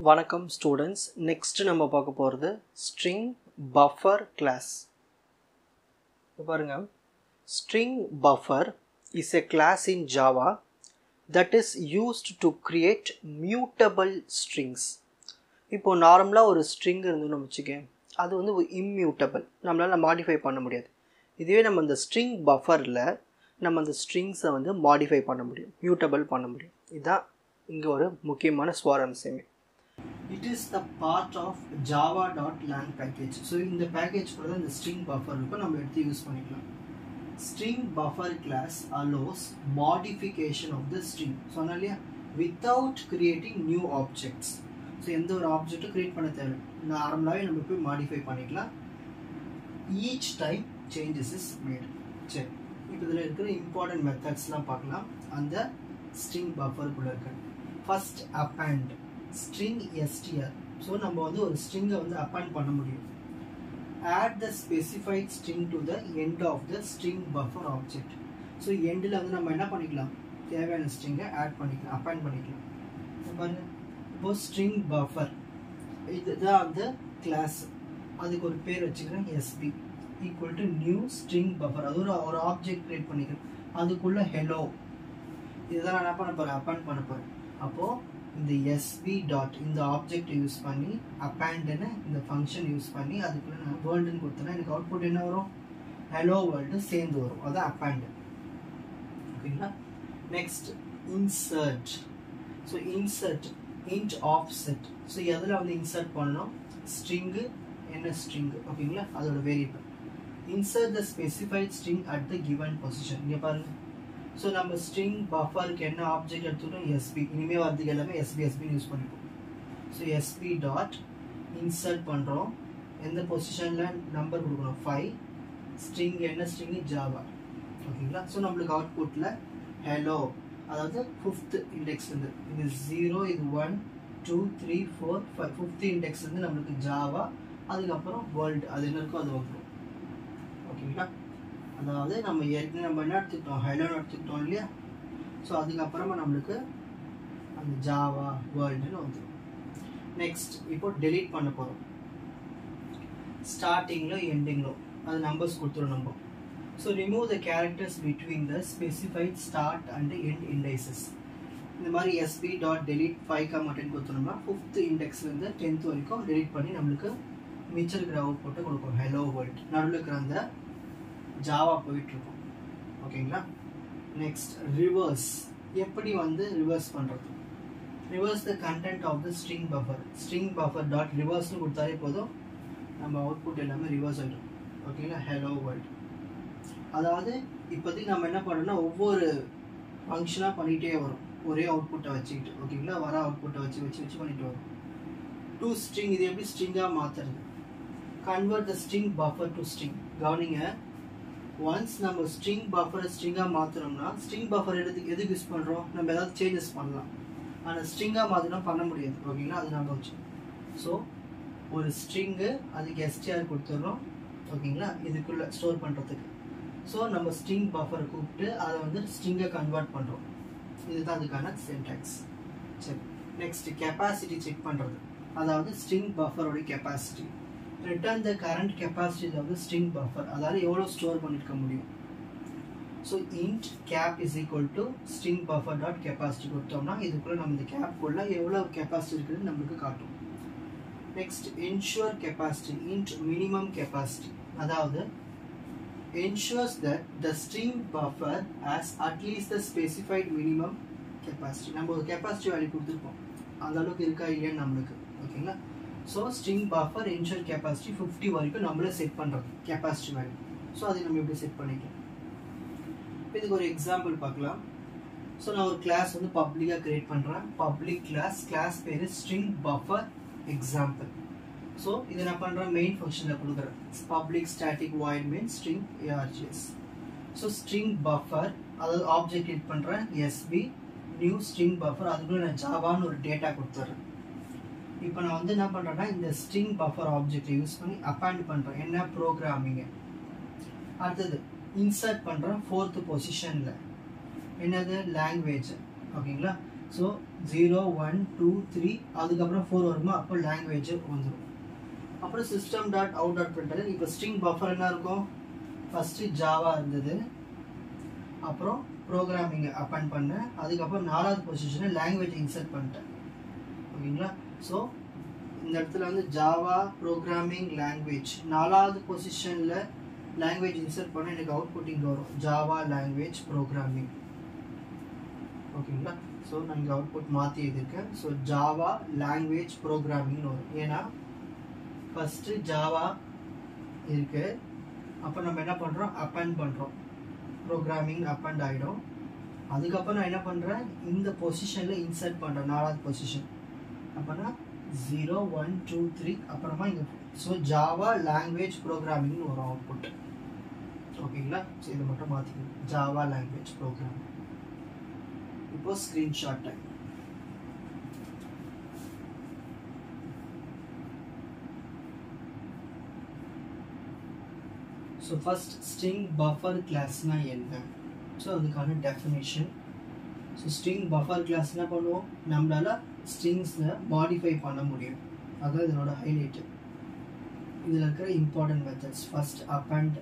வணக்கம் students. Next நம்ம பார்க்க போகிறது ஸ்ட்ரிங் பஃபர் கிளாஸ். பாருங்க, string buffer is a class in Java that is used to create mutable strings. இப்போ நார்மலாக ஒரு ஸ்ட்ரிங் இருந்துன்னு வச்சுக்கேன், அது வந்து ஒரு இம்மியூட்டபிள், நம்மளால் மாடிஃபை பண்ண முடியாது. இதுவே நம்ம இந்த ஸ்ட்ரிங் பஃபரில் நம்ம அந்த ஸ்ட்ரிங்ஸை வந்து மாடிஃபை பண்ண முடியும், மியூட்டபிள் பண்ண முடியும். இதுதான் இங்கே ஒரு முக்கியமான சுவாரஸ்யமே. It is the part of java.lang package. So in the package for the string buffer நம்ம எடுத்து யூஸ் பண்ணிக்கலாம். String buffer class allows modification of the string. So அதனால without creating new objects. So எந்த ஒரு ஆப்ஜெக்ட் கிரியேட் பண்ண தேவை, நார்மலாவே நம்ம போய் மாடிஃபை பண்ணிக்கலாம். Each time changes is made. சரி, இப்போ இதுல இருக்கிற இம்பார்ட்டன்ட் மெத்தட்ஸ்லாம் பார்க்கலாம். அந்த string buffer குள்ள இருக்கு. First append string str. So நம்ம வந்து ஒரு ஸ்ட்ரிங்கை வந்து append பண்ண முடியும். Add the specified string to the end of the string buffer object. So எண்டில் வந்து நம்ம என்ன பண்ணிக்கலாம், தேவையான ஸ்ட்ரிங்கை ஆட் பண்ணிக்கலாம், append பண்ணிக்கலாம். பாருங்க, இப்போ string buffer இதுதான் அந்த கிளாஸ், அதுக்கு ஒரு பேர் வச்சுக்கிறேன் sb equal to new string buffer. அது ஒரு ஆப்ஜெக்ட் கிரியேட் பண்ணிக்கிறேன், அதுக்குள்ள hello இதுதான் நான் என்ன பண்ண போகிறேன், append பண்ண போகிறேன். அப்போது இந்த sb டாட் இந்த ஆப்ஜெக்ட் யூஸ் பண்ணி appendன்னு இந்த ஃபங்க்ஷன் யூஸ் பண்ணி அதுக்குள்ள நான் வேர்ல்டுன்னு கொடுத்தேன்னா எனக்கு அவுட்புட் என்ன வரும், ஹலோ வேர்ல்டு சேர்ந்து வரும். அதான் append. ஓகேங்களா. Next insert. So insert int offset. So எதில் வந்து இன்சர்ட் பண்ணணும், ஸ்ட்ரிங்கு என்ன ஸ்ட்ரிங்கு, ஓகேங்களா, அதோட variable. Insert the specified string at the given position. இங்கே பாருங்க, ஸோ நம்ம ஸ்ட்ரிங் பஃபருக்கு என்ன ஆப்ஜெக்ட் எடுத்துக்கிட்டோம், எஸ்பி. இனிமேல் வரதுக்கு எல்லாமே எஸ்பின்னு யூஸ் பண்ணிப்போம். ஸோ எஸ்பி டாட் இன்சர்ட் பண்ணுறோம், எந்த பொசிஷனில் நம்பர் கொடுக்கணும் 5, ஸ்ட்ரிங் என்ன ஸ்ட்ரிங்கு ஜாவா, ஓகேங்களா. ஸோ நம்மளுக்கு அவுட்புட்டில் ஹலோ, அதாவது 5th இண்டெக்ஸ்லேருந்து, இது 0, இது 1, 2, 3, 4, 5, 5th இண்டெக்ஸ்லேருந்து நம்மளுக்கு ஜாவா, அதுக்கப்புறம் வேர்ல்டு அது என்ன இருக்கோ அது வந்துடும், ஓகேங்களா. அதாவது நம்ம ஏற்கனவே நம்ம என்ன எடுத்துக்கிட்டோம், ஹைலோன்னு எடுத்துக்கிட்டோம் இல்லையா. ஸோ அதுக்கப்புறமா நம்மளுக்கு அந்த ஜாவா வேர்ல்டுன்னு வந்துடும். நெக்ஸ்ட் இப்போ டெலீட் பண்ண போகிறோம். ஸ்டார்டிங்கில் எண்டிங்கிலோ அது நம்பர்ஸ் கொடுத்துரும் நம்ம. So remove the characters between the specified start and end indexes. இந்த மாதிரி எஸ்பி டாட் டெலீட் 5, 10 கொடுத்தோம்னா 5th இண்டெக்ஸ்லேருந்து 10th வரைக்கும் டெலீட் பண்ணி நம்மளுக்கு மிச்சம் இருக்கிற அவுட்புட்டை கொடுக்கும், ஹலோ வேர்ல்டு. நடுவில் இருக்கிற அந்த ஜாவா போயிட்டுருக்கும், ஓகேங்களா. Next reverse. எப்படி வந்து ரிவர்ஸ் பண்ணுறது, reverse the content of the string buffer. String buffer dot ரிவர்ஸ்னு கொடுத்தாலே போதும், நம்ம அவுட்புட் எல்லாமே ரிவர்ஸ் ஆகிடும், ஓகேங்களா, ஹலோ வேர்ல்டு. அதாவது இப்போதைக்கு நம்ம என்ன பண்ணோம்னா ஒவ்வொரு ஃபங்க்ஷனாக பண்ணிகிட்டே வரும், ஒரே அவுட்புட்டை வச்சுக்கிட்டு, ஓகேங்களா, வர அவுட்புட்டை வச்சு வச்சு வச்சு பண்ணிட்டு வரும். டு ஸ்ட்ரிங், இது எப்படி ஸ்ட்ரிங்காக மாற்றுறது, convert the string buffer to string. கவனிங்க, ஒன்ஸ் நம்ம ஸ்ட்ரிங் பஃபரை ஸ்ட்ரிங்காக மாற்றுறோம்னா, ஸ்ட்ரிங் பஃபர் எதுக்கு யூஸ் பண்ணுறோம், நம்ம ஏதாவது சேஞ்சஸ் பண்ணலாம், ஆனால் ஸ்ட்ரிங்காக மாற்றினா பண்ண முடியாது, ஓகேங்களா, அது நம்ம வச்சு. ஸோ ஒரு ஸ்ட்ரிங்கு அதுக்கு எஸ்டிஆர் கொடுத்துட்றோம், ஓகேங்களா, இதுக்குள்ளே ஸ்டோர் பண்ணுறதுக்கு. ஸோ நம்ம ஸ்ட்ரிங் பஃபரை கூப்பிட்டு அதை வந்து ஸ்ட்ரிங்கை கன்வெர்ட் பண்ணுறோம். இதுதான் அதுக்கான சின்டாக்ஸ். சரி, நெக்ஸ்ட் கெப்பாசிட்டி செக் பண்ணுறது, அதாவது ஸ்ட்ரிங் பஃபரோட capacity. Return the current capacity of the string buffer. அதாவது எவ்வளோ ஸ்டோர் பண்ணிருக்க முடியும். So int cap is equal to string buffer dot capacity கொடுத்தோம்னா இதுக்குள்ள நம்ம இந்த கேப்குள்ள எவ்வளோ கெப்பாசிட்டி இருக்குதுன்னு நம்மளுக்கு காட்டும். Next ensure capacity, int minimum capacity. அதாவது ensures that the string buffer has at least the specified minimum capacity. நம்ம ஒரு கெப்பாசிட்டி வேல்யூ கொடுத்துருப்போம், அந்த அளவுக்கு இருக்கா இல்லையான்னு நம்மளுக்கு, ஓகேங்களா. So string buffer ensure capacity 50 வரைக்கும் நம்மளே செட் பண்ணுறது கெப்பாசிட்டி வேல்யூ. ஸோ அதை நம்ம எப்படி செட் பண்ணிக்கலாம், இதுக்கு ஒரு எக்ஸாம்பிள் பார்க்கலாம். ஸோ நான் ஒரு கிளாஸ் வந்து பப்ளிக்காக கிரியேட் பண்ணுறேன், பப்ளிக் கிளாஸ் பேர் ஸ்ட்ரிங் பஃபர் எக்ஸாம்பிள். ஸோ இதை நான் பண்ணுறேன், மெயின் ஃபங்க்ஷனில் கொடுக்குறேன், public static void main string args. So string buffer அதாவது ஆப்ஜெக்ட் கிரியேட் பண்ணுறேன், எஸ்பி நியூ ஸ்ட்ரிங் பஃபர், அதுக்குள்ளே நான் ஜாவான்னு ஒரு டேட்டா கொடுத்துட்றேன். இப்போ நான் வந்து என்ன பண்ணுறேன்னா இந்த ஸ்ட்ரிங் பஃபர் ஆப்ஜெக்டை யூஸ் பண்ணி append பண்ணுறேன், என்ன ப்ரோக்ராமிங்க. அடுத்தது இன்சர்ட் பண்ணுறேன் 4th பொசிஷனில், என்னது லாங்குவேஜ், ஓகேங்களா. ஸோ 0 1 2 3 அதுக்கப்புறம் 4 வருமா, அப்போ லாங்குவேஜ் வந்துடும். அப்புறம் system dot out dot println. இப்போ ஸ்ட்ரிங் பஃபர் என்ன இருக்கும், ஃபஸ்ட்டு ஜாவா இருந்தது, அப்புறம் ப்ரோக்ராமிங்கை அப்பன் பண்ணேன், அதுக்கப்புறம் 4வது பொசிஷனில் லாங்குவேஜ் இன்சர்ட் பண்ணிட்டேன். ஓகேங்களா? ஸோ இந்த இடத்துல வந்து ஜாவா ப்ரோக்ராமிங் லாங்குவேஜ் 4வது பொசிஷனில் லாங்குவேஜ் இன்சர்ட் பண்ண எனக்கு அவுட்புட் இங்கே வரும், ஜாவா லாங்குவேஜ் ப்ரோக்ராமிங். ஓகேங்களா? ஸோ நான் இங்கே அவுட்புட் மாற்றி எழுதியிருக்கேன். ஸோ ஜாவா லாங்குவேஜ் ப்ரோக்ராமிங்னு வரும். ஏன்னா ஃபஸ்ட்டு ஜாவா இருக்குது, அப்போ நம்ம என்ன பண்ணுறோம், அப்பன் பண்ணுறோம், ப்ரோக்ராமிங் அப்பன் ஆகிடும். அதுக்கப்புறம் நான் என்ன பண்ணுறேன், இந்த பொசிஷனில் இன்சர்ட் பண்ணுறேன், 4வது பொசிஷன். அப்போனா 0 1 2 3 அப்புறமா இங்கே. ஸோ ஜாவா லாங்குவேஜ் ப்ரோக்ராமிங்னு வரும் அவுட்புட். ஓகேங்களா? ஸோ இதை மட்டும் மாற்றிக்கணும், ஜாவா லாங்குவேஜ் ப்ரோக்ராமிங். இப்போ screenshot time. So first string buffer கிளாஸ்னால் என்ன, ஸோ அதுக்கான definition. So string buffer class என்ன பண்ணுவோம், நம்மளால் ஸ்ட்ரிங்ஸில் மாடிஃபை பண்ண முடியும், அதான் இதனோட ஹைலைட்டு. இதில் இருக்கிற இம்பார்ட்டன்ட் மெத்தட்ஸ், ஃபஸ்ட் அப்பண்ட்,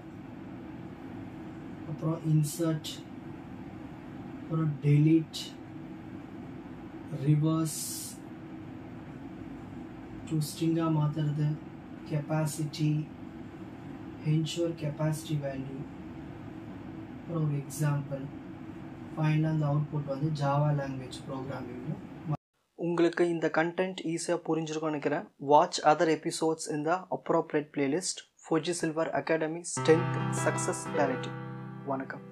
அப்புறம் இன்சர்ட், அப்புறம் டெலீட், ரிவர்ஸ், டு ஸ்ட்ரிங்காக மாற்றுறது, கெப்பாசிட்டி, என்ஷூர் கெப்பாசிட்டி வேல்யூ, அப்புறம் ஒரு எக்ஸாம்பிள், ஃபைனலாக அந்த அவுட்புட் வந்து ஜாவா லாங்குவேஜ் ப்ரோக்ராமிங். உங்களுக்கு இந்த கண்டென்ட் ஈஸியாக புரிஞ்சிருக்கும்னு நினைக்கிறேன். வாட்ச் அதர் எபிசோட்ஸ் இன் த appropriate playlist. Fauji silver academy strength success clarity. வணக்கம்.